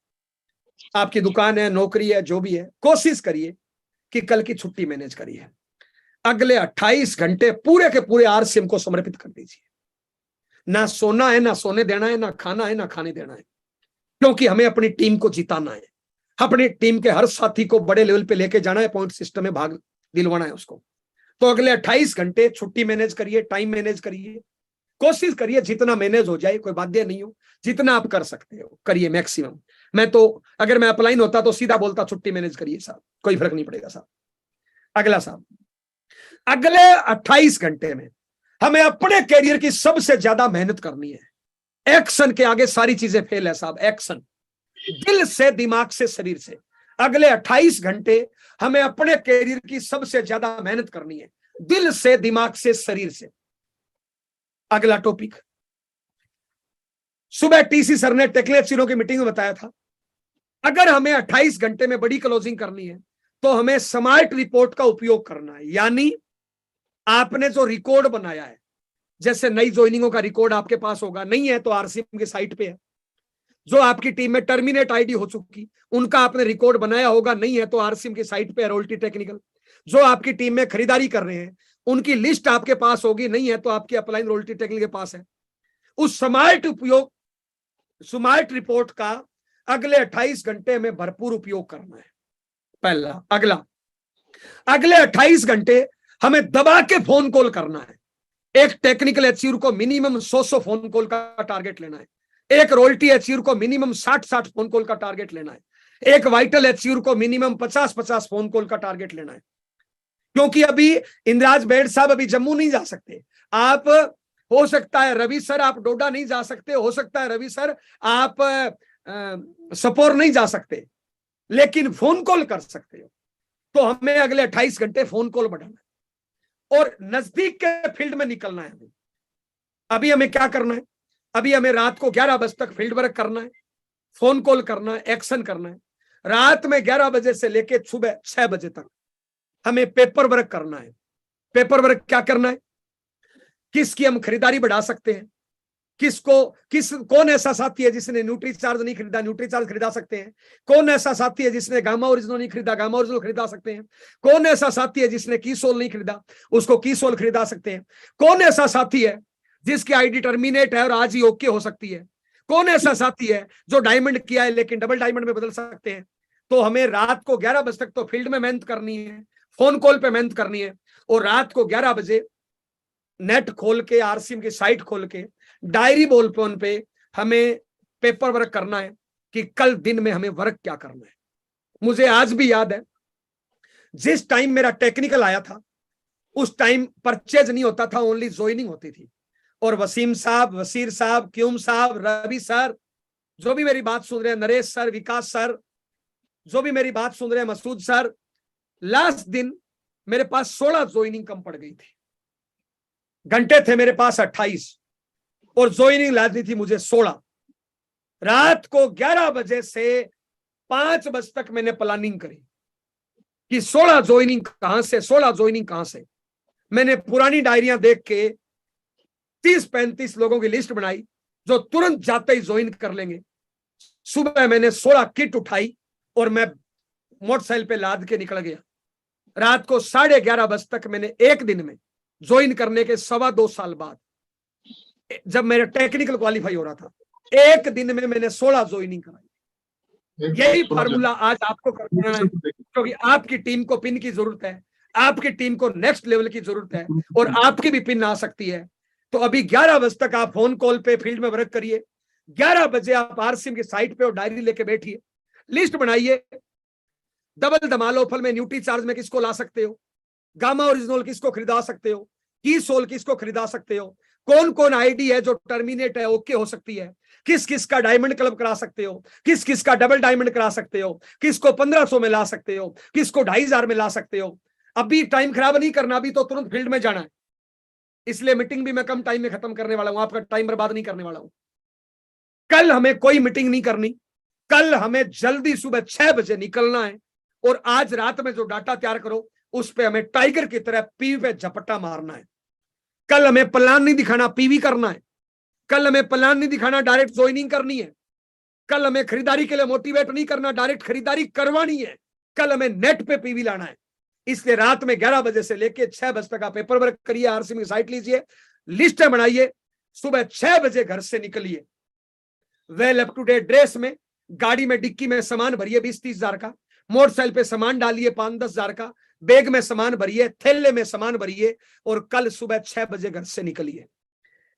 आपकी दुकान है, नौकरी है, जो भी है, कोशिश करिए कि कल की छुट्टी मैनेज करिए। अगले 28 घंटे पूरे के पूरे आरसीएम को समर्पित कर दीजिए। ना सोना है, ना सोने देना है, ना खाना है, ना खाने देना है, क्योंकि हमें अपनी टीम को जिताना है। अपनी टीम के हर साथी को बड़े लेवल पे लेके जाना है, पॉइंट सिस्टम में भाग दिलवाना है उसको। तो अगले 28 घंटे छुट्टी मैनेज करिए, टाइम मैनेज करिए, कोशिश करिए जितना मैनेज हो जाए, कोई बाध्य नहीं हो, जितना आप कर सकते हो करिए मैक्सिमम। मैं तो अगर मैं अपलाइन होता तो सीधा बोलता छुट्टी मैनेज करिए साहब, कोई फर्क नहीं पड़ेगा साहब। अगला साहब, अगले 28 घंटे में हमें अपने कैरियर की सबसे ज्यादा मेहनत करनी है। एक्शन के आगे सारी चीजें फेल है साहब। एक्शन, दिल से, दिमाग से, शरीर से। अगले 28 घंटे हमें अपने कैरियर की सबसे ज्यादा मेहनत करनी है, दिल से, दिमाग से, शरीर से। अगला टॉपिक, सुबह टीसी सर ने टेक्लेचीरो की मीटिंग में बताया था, अगर हमें 28 घंटे में बड़ी क्लोजिंग करनी है तो हमें स्मार्ट रिपोर्ट का उपयोग करना है। यानी आपने जो रिकॉर्ड बनाया है, जैसे नई ज्वाइनिंगों का रिकॉर्ड आपके पास होगा, नहीं है तो आरसीएम की साइट पे है। जो आपकी टीम में टर्मिनेट आईडी हो चुकी, उनका आपने रिकॉर्ड बनाया होगा, नहीं है तो आरसीएम की साइट पे है, रोल्टी टेक्निकल। जो आपकी टीम में खरीदारी कर रहे हैं, उनकी लिस्ट आपके पास होगी, नहीं है तो आपकी अपलाइन रोल्टी टेक्निकल के पास है। उस स्मार्ट रिपोर्ट का अगले 28 घंटे में भरपूर उपयोग करना है, पहला। अगला, अगले 28 घंटे हमें दबा के फोन कॉल करना है। एक टेक्निकल एचीवर को मिनिमम 100 फोन कॉल का टारगेट लेना है। एक रोल्टी एचीवर को मिनिमम 60 फोन कॉल का टारगेट लेना है। एक वाइटल एचीवर को मिनिमम 50 फोन कॉल का टारगेट लेना है। क्योंकि अभी इंद्राज बेड साहब अभी जम्मू नहीं जा सकते, आप हो सकता है रवि सर आप डोडा नहीं जा सकते, हो सकता है रवि सर आप सपोर नहीं जा सकते, लेकिन फोन कॉल कर सकते हो। तो हमें अगले 28 घंटे फोन कॉल बढ़ाना है और नजदीक के फील्ड में निकलना है। अभी हमें क्या करना है? अभी हमें रात को 11 बजे तक फील्ड वर्क करना है, फोन कॉल करना है, एक्शन करना है। रात में 11 बजे से लेकर सुबह 6 बजे तक हमें पेपर वर्क करना है। पेपर वर्क क्या करना है? किसकी हम खरीदारी बढ़ा सकते हैं, कौन ऐसा साथी है जिसने न्यूट्री चार्ज नहीं खरीदा, न्यूट्री चार्ज खरीदा सकते हैं। कौन ऐसा साथी है जिसने गामा ओरिजिनल नहीं खरीदा, गामा ओरिजिनल खरीदा सकते हैं। कौन ऐसा साथी है जिसने कीसोल नहीं खरीदा, उसको कीसोल खरीदा सकते हैं। कौन ऐसा साथी है जिसकी आईडी टर्मिनेट है और आज ही ओके हो सकती है। कौन ऐसा साथी है जो डायमंड किया है लेकिन डबल डायमंड में बदल सकते हैं। तो हमें रात को 11 बजे तक तो फील्ड में मेहनत करनी है, फोन कॉल पे मेहनत करनी है, और रात को 11 बजे नेट खोल के, आरसीएम की साइट खोल के, डायरी बॉल पेन पे हमें पेपर वर्क करना है कि कल दिन में हमें वर्क क्या करना है। मुझे आज भी याद है, जिस टाइम मेरा टेक्निकल आया था उस टाइम परचेज नहीं होता था, ओनली ज्वाइनिंग होती थी। और वसीम साहब, वसीर साहब, क्यूम साहब, रवि सर, जो भी मेरी बात सुन रहे हैं, नरेश सर, विकास सर, जो भी मेरी बात सुन रहे हैं, मसूद सर, लास्ट दिन मेरे पास 16 ज्वाइनिंग कम पड़ गई थी। घंटे थे मेरे पास 28 और ज्वाइनिंग लानी थी मुझे 16। रात को 11 बजे से 5 बजे तक मैंने प्लानिंग करी कि 16 ज्वाइनिंग कहां से, 16 ज्वाइनिंग कहां से। मैंने पुरानी डायरियां देख के 30-35 लोगों की लिस्ट बनाई जो तुरंत जाते ही ज्वाइन कर लेंगे। सुबह मैंने 16 किट उठाई और मैं मोटरसाइकिल पे लाद के निकल गया। रात को 11:30 बजे तक मैंने एक दिन में ज्वाइन करने के 2.25 साल बाद, जब मेरा टेक्निकल क्वालिफाई हो रहा था, एक दिन में मैंने 16 ज्वाइनिंग कराई। यही फार्मूला आज आपको करना है, क्योंकि आपकी टीम को पिन की जरूरत है, आपकी टीम को नेक्स्ट लेवल की जरूरत है, और आपकी भी पिन आ सकती है। तो अभी 11 बजे तक आप फोन कॉल पे फील्ड में वर्क करिए। 11 बजे आप आरसीएम की साइट पे और डायरी लेके बैठिए, लिस्ट बनाइए। डबल धमाल ऑफर में न्यूट्री चार्ज में किसको ला सकते हो, गामा ओरिजिनल किसको खरीदा सकते हो, की सोल किसको खरीदा सकते हो, कौन कौन आईडी है जो टर्मिनेट है ओके हो सकती है, किस किस का डायमंड क्लब करा सकते हो, किस किस का डबल डायमंड करा सकते हो, किसको 1500 में ला सकते हो, किसको 2500 में ला सकते हो। अभी टाइम खराब नहीं करना, अभी तो तुरंत फील्ड में जाना है। इसलिए मीटिंग भी मैं कम टाइम में खत्म करने वाला हूं, आपका टाइम बर्बाद नहीं करने वाला हूं। कल हमें कोई मीटिंग नहीं करनी, कल हमें जल्दी सुबह 6 बजे निकलना है, और आज रात में जो डाटा तैयार करो उस पे हमें टाइगर की तरह पीवी पे झपट्टा मारना है। कल हमें प्लान नहीं दिखाना, पीवी करना है। कल हमें प्लान नहीं दिखाना, डायरेक्ट ज्वाइनिंग करनी है। कल हमें खरीदारी के लिए मोटिवेट नहीं करना, डायरेक्ट खरीदारी करवानी है। कल हमें नेट पे पीवी लाना है। इसलिए रात में 11 बजे से लेके 6 बजे तक आप पेपर वर्क करिए, आरसीएम की साइट लीजिए, लिस्टें बनाइए, सुबह 6 बजे घर से निकलिए, well up to date dress में, गाड़ी में डिक्की में सामान भरिए 20-30 हजार का, मोटरसाइकिल पे सामान डालिए 5-10 हजार का, बैग में सामान भरिए, थैले में सामान भरिए, और कल सुबह 6 बजे घर से निकलिए।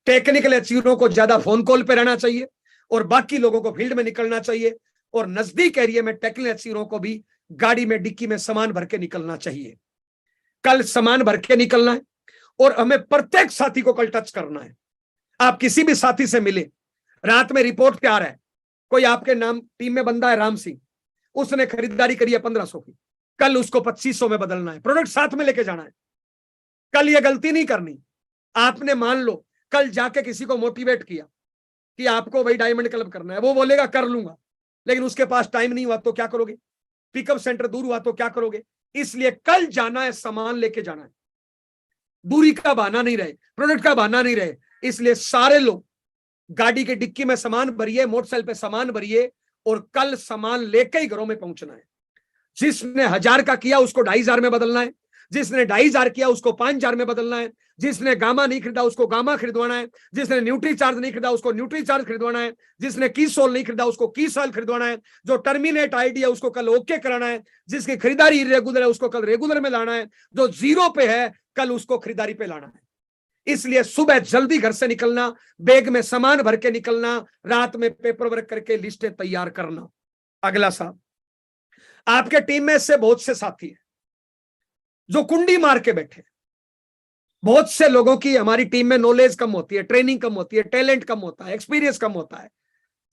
टेक्निकल अचीवरों को ज्यादा फोन कॉल पे रहना चाहिए और बाकी लोगों को फील्ड में निकलना चाहिए, और नजदीक एरिया में टेक्निकल अचीवरों को भी गाड़ी में डिक्की में सामान भर के निकलना चाहिए। कल सामान भर के निकलना है, और हमें प्रत्येक साथी को कल टच करना है। आप किसी भी साथी से मिले, रात में रिपोर्ट तैयार है, कोई आपके नाम टीम में बंदा है राम सिंह, उसने खरीदारी करी है 1500 की, कल उसको 2500 में बदलना है, प्रोडक्ट साथ में लेके जाना है। कल ये गलती नहीं करनी। आपने मान लो कल जाके किसी को मोटिवेट किया कि आपको भाई डायमंड क्लब करना है, वो बोलेगा कर लूंगा, लेकिन उसके पास टाइम नहीं हुआ तो क्या करोगे, पिकअप सेंटर दूर हुआ तो क्या करोगे। इसलिए कल जाना है, सामान लेके जाना है, दूरी का बहाना नहीं रहे, प्रोडक्ट का बहाना नहीं रहे। इसलिए सारे लोग गाड़ी के डिक्की में सामान भरिए, मोटरसाइकिल पे सामान भरिए, और कल सामान लेके ही घरों में पहुंचना है। जिसने 1000 का किया उसको 2500 में बदलना है, जिसने 2500 किया उसको 5000 में बदलना है, जिसने गामा नहीं खरीदा उसको गामा खरीदवाना है, जिसने न्यूट्री चार्ज नहीं खरीदा उसको न्यूट्री चार्ज खरीदवाना है, जिसने की सोल नहीं खरीदा उसको की सोल खरीदवाना है, जो टर्मिनेट आईडी है उसको कल ओके कराना है, जिसकी खरीदारी इरेगुलर है उसको कल रेगुलर में लाना है, जो जीरो पे है कल उसको खरीदारी पे लाना है। इसलिए सुबह जल्दी घर से निकलना, बैग में सामान भर के निकलना, रात में पेपर वर्क करके लिस्टें तैयार करना। अगला साहब, आपके टीम में से बहुत से साथी हैं जो कुंडी मार के बैठे। बहुत से लोगों की हमारी टीम में नॉलेज कम होती है, ट्रेनिंग कम होती है, टैलेंट कम होता है, एक्सपीरियंस कम होता है,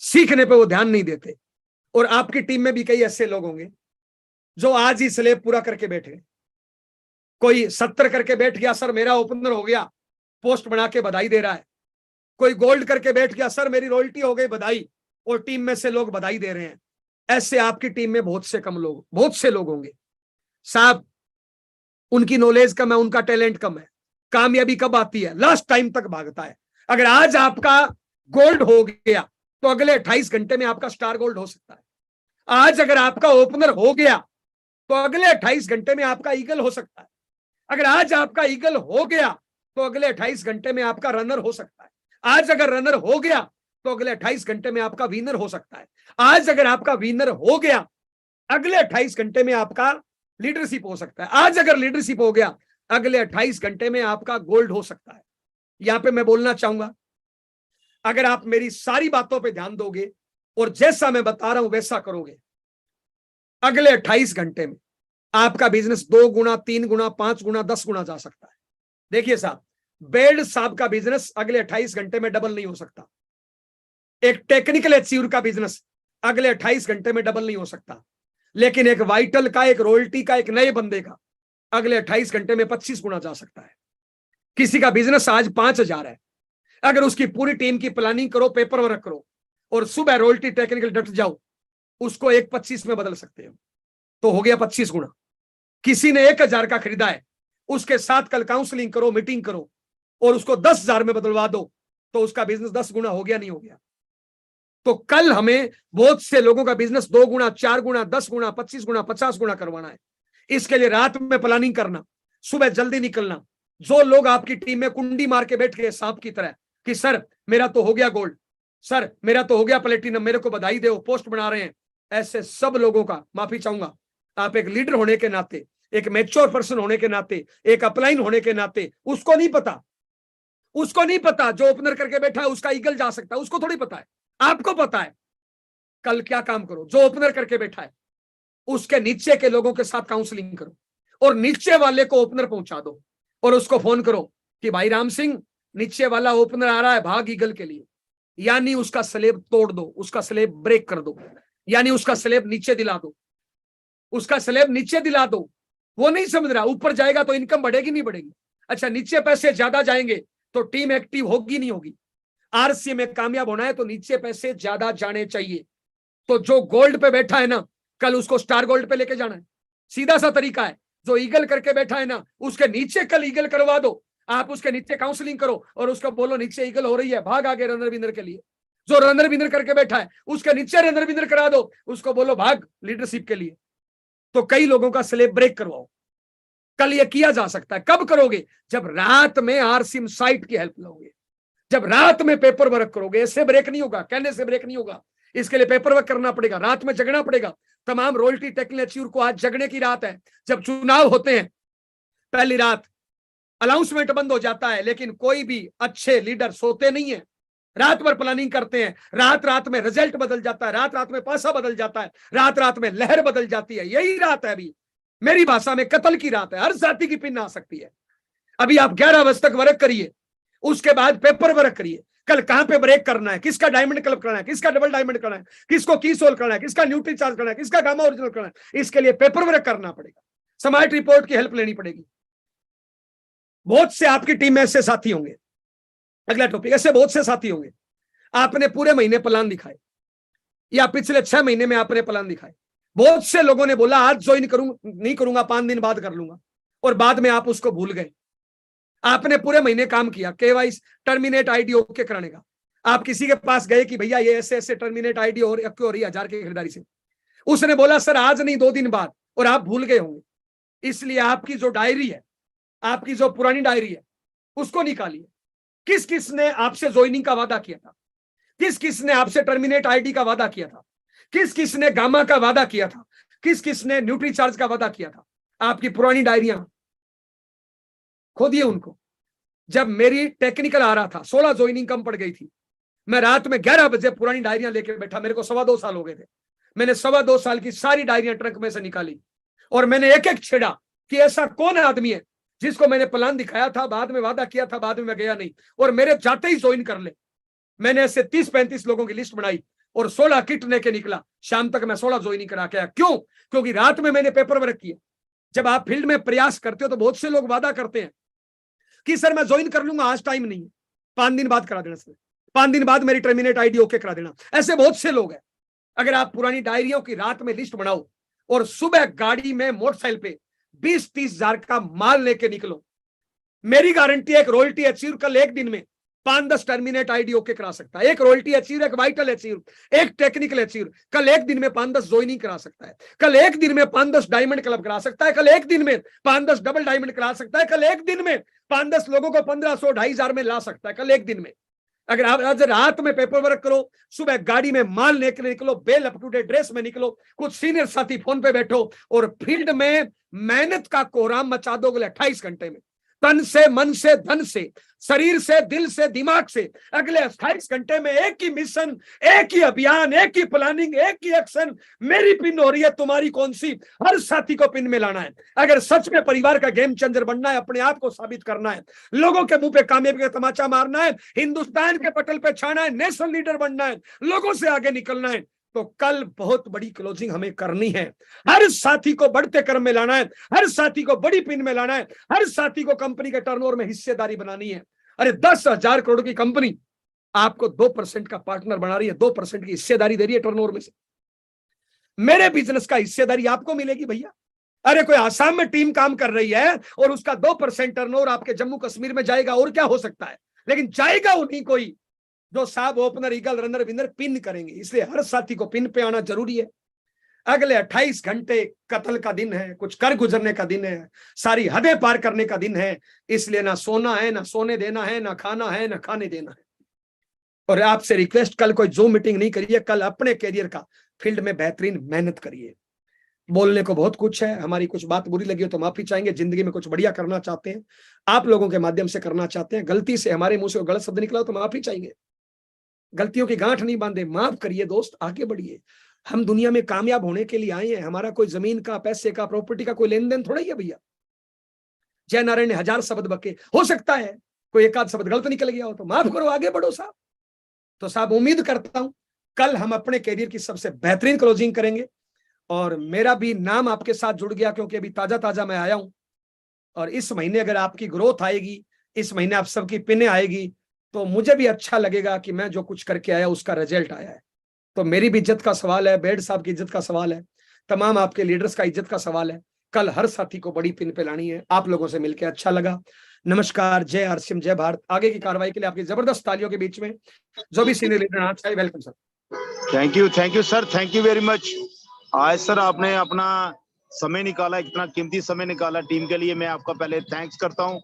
सीखने पे वो ध्यान नहीं देते। और आपकी टीम में भी कई ऐसे लोग होंगे जो आज ही स्लेब पूरा करके बैठे। कोई 70 करके बैठ गया, सर मेरा ओपनर हो गया, पोस्ट बना के बधाई दे रहा है। कोई गोल्ड करके बैठ गया, सर मेरी रॉयल्टी हो गई, बधाई, और टीम में से लोग बधाई दे रहे हैं। ऐसे आपकी टीम में बहुत से लोग होंगे साहब, उनकी नॉलेज कम है, उनका टैलेंट कम है। कामयाबी कब आती है? लास्ट टाइम तक भागता है। अगर आज आपका गोल्ड हो गया तो अगले 28 घंटे में आपका स्टार गोल्ड हो सकता है। आज अगर आपका ओपनर हो गया तो अगले 28 घंटे में आपका ईगल हो सकता है। अगर आज आपका ईगल हो गया तो अगले 28 घंटे में आपका रनर हो सकता है। आज अगर रनर हो गया तो अगले 28 घंटे में आपका विनर हो सकता है। आज अगर आपका विनर हो गया अगले 28 घंटे में आपका लीडरशिप हो सकता है। आज अगर लीडरशिप हो गया अगले 28 घंटे में आपका गोल्ड हो सकता है। यहां पे मैं बोलना चाहूंगा, अगर आप मेरी सारी बातों पे ध्यान दोगे और जैसा मैं बता रहा हूं वैसा करोगे, अगले 28 घंटे में आपका बिजनेस 2 गुना, 3 गुना, 5 गुना, 10 गुना जा सकता है। देखिए साहब, बेल्ड साहब का बिजनेस अगले 28 घंटे में डबल नहीं हो सकता। एक टेक्निकल अचीवर का बिजनेस अगले 28 घंटे में डबल नहीं हो सकता। लेकिन एक वाइटल का, एक रॉयल्टी का, एक नए बंदे का अगले 28 घंटे में 25 गुना जा सकता है। किसी का बिजनेस आज 5000 है, अगर उसकी पूरी टीम की प्लानिंग करो, पेपर वर्क करो और सुबह रॉयल्टी टेक्निकल डट जाओ, उसको 1.25 में बदल सकते हो, तो हो गया 25 गुना। किसी ने 1000 का खरीदा है, उसके साथ कल काउंसलिंग करो, मीटिंग करो और उसको 10,000 में बदलवा दो, तो उसका बिजनेस 10 गुना हो गया, नहीं हो गया? तो कल हमें बहुत से लोगों का बिजनेस 2 गुना, 4 गुना, 10 गुना, 25 गुना, 50 गुना करवाना है। इसके लिए रात में प्लानिंग करना, सुबह जल्दी निकलना। जो लोग आपकी टीम में कुंडी मार के बैठ गए सांप की तरह कि सर मेरा तो हो गया गोल्ड, सर मेरा तो हो गया प्लेटिनम, मेरे को बधाई दो, पोस्ट बना रहे हैं, ऐसे सब लोगों का माफी चाहूंगा। आप एक लीडर होने के नाते, एक मैच्योर पर्सन होने के नाते, एक अपलाइन होने के नाते, उसको नहीं पता जो ओपनर करके बैठा है उसका ईगल जा सकता है, उसको थोड़ी पता है, आपको पता है। कल क्या काम करो, जो ओपनर करके बैठा है उसके नीचे के लोगों के साथ काउंसलिंग करो और नीचे वाले को ओपनर पहुंचा दो और उसको फोन करो कि भाई राम सिंह, नीचे वाला ओपनर आ रहा है, भाग ईगल के लिए। यानी उसका स्लेब तोड़ दो, उसका स्लेब ब्रेक कर दो, यानी उसका स्लेब नीचे दिला दो, उसका स्लेब नीचे दिला दो। वो नहीं समझ रहा, ऊपर जाएगा तो इनकम बढ़ेगी नहीं बढ़ेगी? अच्छा, नीचे पैसे ज्यादा जाएंगे तो टीम एक्टिव होगी नहीं होगी? आरसी में कामयाब होना है तो नीचे पैसे ज्यादा जाने चाहिए। तो जो गोल्ड पे बैठा है ना, कल उसको स्टार गोल्ड पे लेके जाना है। सीधा सा तरीका है। जो ईगल करके बैठा है ना, उसके नीचे कल ईगल करवा दो। आप उसके नीचे काउंसलिंग करो और उसको बोलो नीचे ईगल हो रही है, भाग आगे रनर विनर के लिए। जो रनर विनर करके बैठा है उसके नीचे रनर विनर करा दो, उसको बोलो भाग लीडरशिप के लिए। तो कई लोगों का स्लेब ब्रेक करवाओ। कल ये किया जा सकता है। कब करोगे? जब रात में आरसीएम साइट की हेल्प लोगे, जब रात में पेपर वर्क करोगे। इससे ब्रेक नहीं होगा, कहने से ब्रेक नहीं होगा। इसके लिए पेपर वर्क करना पड़ेगा, रात में जगना पड़ेगा। तमाम रॉयल्टी टेक्निकल अचीवर को आज जगने की रात है। जब चुनाव होते हैं पहली रात अनाउंसमेंट बंद हो जाता है, लेकिन कोई भी अच्छे लीडर सोते नहीं है, रात भर प्लानिंग करते हैं। रात रात में रिजल्ट बदल जाता है, रात रात में पासा बदल जाता है, रात रात में लहर बदल जाती है। यही रात है अभी, मेरी भाषा में कत्ल की रात है। हर जाति की पिन आ सकती है। अभी आप 11 बजे तक वर्क करिए, उसके बाद पेपर वर्क करिए। कल कहां पे ब्रेक करना है, किसका डायमंड क्लब करना है, किसका डबल डायमंड करना है, किसको की सोल करना है, किसका न्यूट्री चार्ज करना है, किसका गामा ओरिजिनल करना है, इसके लिए पेपर वर्क करना पड़ेगा। स्मार्ट रिपोर्ट की हेल्प लेनी पड़ेगी। बहुत से आपकी टीम में ऐसे साथी होंगे, अगला टॉपिक, ऐसे बहुत से साथी होंगे, आपने पूरे महीने प्लान दिखाए या पिछले 6 महीने में आपने प्लान दिखाए। बहुत से लोगों ने बोला आज ज्वाइन नहीं करूंगा, 5 दिन बाद कर लूंगा, और बाद में आप उसको भूल गए। आपने पूरे महीने काम किया केवाईसी टर्मिनेट आईडी ओके कराने का। आप किसी के पास गए कि भैया ये ऐसे ऐसे टर्मिनेट आईडी और क्यों हो रही है 1000 की खरीदारी से, उसने बोला सर आज नहीं 2 दिन बाद, और आप भूल गए होंगे। इसलिए आपकी जो डायरी है, आपकी जो पुरानी डायरी है, उसको निकालिए। किस किस ने आपसे ज्वाइनिंग का वादा किया था, किस किस ने आपसे टर्मिनेट आईडी का वादा किया था, किस किस ने गामा का वादा किया था, किस किस ने न्यूट्री चार्ज का वादा किया था। आपकी पुरानी डायरियां खोदिए उनको। जब मेरी टेक्निकल आ रहा था, 16 ज्वाइनिंग कम पड़ गई थी, मैं रात में 11 बजे पुरानी डायरियां लेकर बैठा। मेरे को 2.25 साल हो गए थे। मैंने 2.25 साल की सारी डायरियां ट्रंक में से निकाली और मैंने एक एक छेड़ा कि ऐसा कौन आदमी है जिसको मैंने प्लान दिखाया था, बाद में वादा किया था, बाद में मैं गया नहीं और मेरे जाते ही ज्वाइन कर ले। मैंने ऐसे 30-35 लोगों की लिस्ट बनाई और 16 किट लेके निकला। शाम तक मैं 16 ज्वाइनिंग करा के आया। क्यों? क्योंकि रात में मैंने पेपर वर्क किया। जब आप फील्ड में प्रयास करते हो तो बहुत से लोग वादा करते हैं कि सर मैं ज्वाइन कर लूंगा, आज टाइम नहीं है, 5 दिन बाद करा देना सर, 5 दिन बाद मेरी टर्मिनेट आईडी ओके करा देना। ऐसे बहुत से लोग हैं। अगर आप पुरानी डायरियों की रात में लिस्ट बनाओ और सुबह गाड़ी में मोटरसाइकिल पे 20-30 हजार का माल लेके निकलो, मेरी गारंटी है एक रॉयल्टी अचीवर कल एक दिन में 5-10 टर्मिनेट आईडी ओके करा सकता है। एक रॉयल्टी अचीवर, एक वाइटल अचीवर, एक टेक्निकल अचीवर कल एक दिन में 5-10 ज्वाइनिंग करा सकता है। कल एक दिन में 5-10 डायमंड क्लब करा सकता है। कल एक दिन में 5-10 डबल डायमंड करा सकता है। कल एक दिन में 5-10 लोगों को 1500-2500 में ला सकता है। कल एक दिन में। अगर आप आज रात में पेपर वर्क करो, सुबह गाड़ी में माल लेकर निकलो, well up to date dress में निकलो, कुछ सीनियर साथी फोन पे बैठो और फील्ड में मेहनत का कोहराम मचा दो अगले 28 घंटे में। तन से, मन से, धन से, शरीर से, दिल से, दिमाग से अगले 28 घंटे में एक ही मिशन, एक ही अभियान, एक ही प्लानिंग, एक ही एक्शन। मेरी पिन हो रही है, तुम्हारी कौन सी? हर साथी को पिन में लाना है। अगर सच में परिवार का गेम चेंजर बनना है, अपने आप को साबित करना है, लोगों के मुंह पे कामयाबी का तमाचा मारना है, हिंदुस्तान के पटल पे छाना है, नेशनल लीडर बनना है, लोगों से आगे निकलना है, तो कल बहुत बड़ी क्लोजिंग हमें करनी है। हर साथी को बढ़ते क्रम में लाना है, हर साथी को बड़ी पिन में लाना है, हर साथी को कंपनी के टर्नओवर में हिस्सेदारी बनानी है। अरे 10,000 करोड़ की कंपनी आपको 2% का पार्टनर बना रही है, 2% की हिस्सेदारी दे रही है टर्नओवर में से। मेरे बिजनेस का हिस्सेदारी आपको मिलेगी भैया। अरे कोई आसाम में टीम काम कर रही है और उसका 2% टर्नओवर आपके जम्मू कश्मीर में जाएगा, और क्या हो सकता है, लेकिन जाएगा उन्हीं कोई जो साहब opener, eagle, runner, winner pin करेंगे। इसलिए हर साथी को पिन पे आना जरूरी है। अगले 28 घंटे कत्ल का दिन है, कुछ कर गुजरने का दिन है, सारी हदें पार करने का दिन है। इसलिए ना सोना है, ना सोने देना है, ना खाना है, ना खाने देना है। और आपसे रिक्वेस्ट, कल कोई जूम मीटिंग नहीं करिए, कल अपने कैरियर का फील्ड में बेहतरीन मेहनत करिए। बोलने को बहुत कुछ है, हमारी कुछ बात बुरी लगी हो तो माफी चाहेंगे। जिंदगी में कुछ बढ़िया करना चाहते हैं, आप लोगों के माध्यम से करना चाहते हैं। गलती से हमारे मुंह से गलत शब्द निकला हो तो माफी चाहेंगे। गलतियों की गांठ नहीं बांधे, माफ करिए दोस्त, आगे बढ़िए। हम दुनिया में कामयाब होने के लिए आए हैं। हमारा कोई जमीन का, पैसे का, प्रॉपर्टी का कोई लेन देन थोड़ा ही है भैया। जय नारायण ने 1000 शब्द बके, हो सकता है कोई एक आध शब्द गलत निकल गया हो तो माफ करो, आगे बढ़ो साहब। तो साहब उम्मीद करता हूं कल हम अपने कैरियर की सबसे बेहतरीन क्लोजिंग करेंगे। और मेरा भी नाम आपके साथ जुड़ गया, क्योंकि अभी ताजा ताजा मैं आया हूं। और इस महीने अगर आपकी ग्रोथ आएगी, इस महीने आप सबकी पिने आएगी, तो मुझे भी अच्छा लगेगा कि मैं जो कुछ करके आया उसका रिजल्ट आया है। तो मेरी भी इज्जत का सवाल है, बेड साहब की इज्जत का सवाल है, तमाम आपके लीडर्स का इज्जत का सवाल है। कल हर साथी को बड़ी पिन पे लानी है। आप लोगों से मिलकर अच्छा लगा। नमस्कार, जय आरसीएम, जय भारत। आगे की कार्रवाई के लिए आपकी जबरदस्त तालियों के बीच में जो भी सीनियर लीडर आना चाहिए, welcome sir. Thank you sir, thank you very much. आज सर आपने अपना समय निकाला, इतना कीमती समय निकाला टीम के लिए, मैं आपका पहले थैंक्स करता हूं।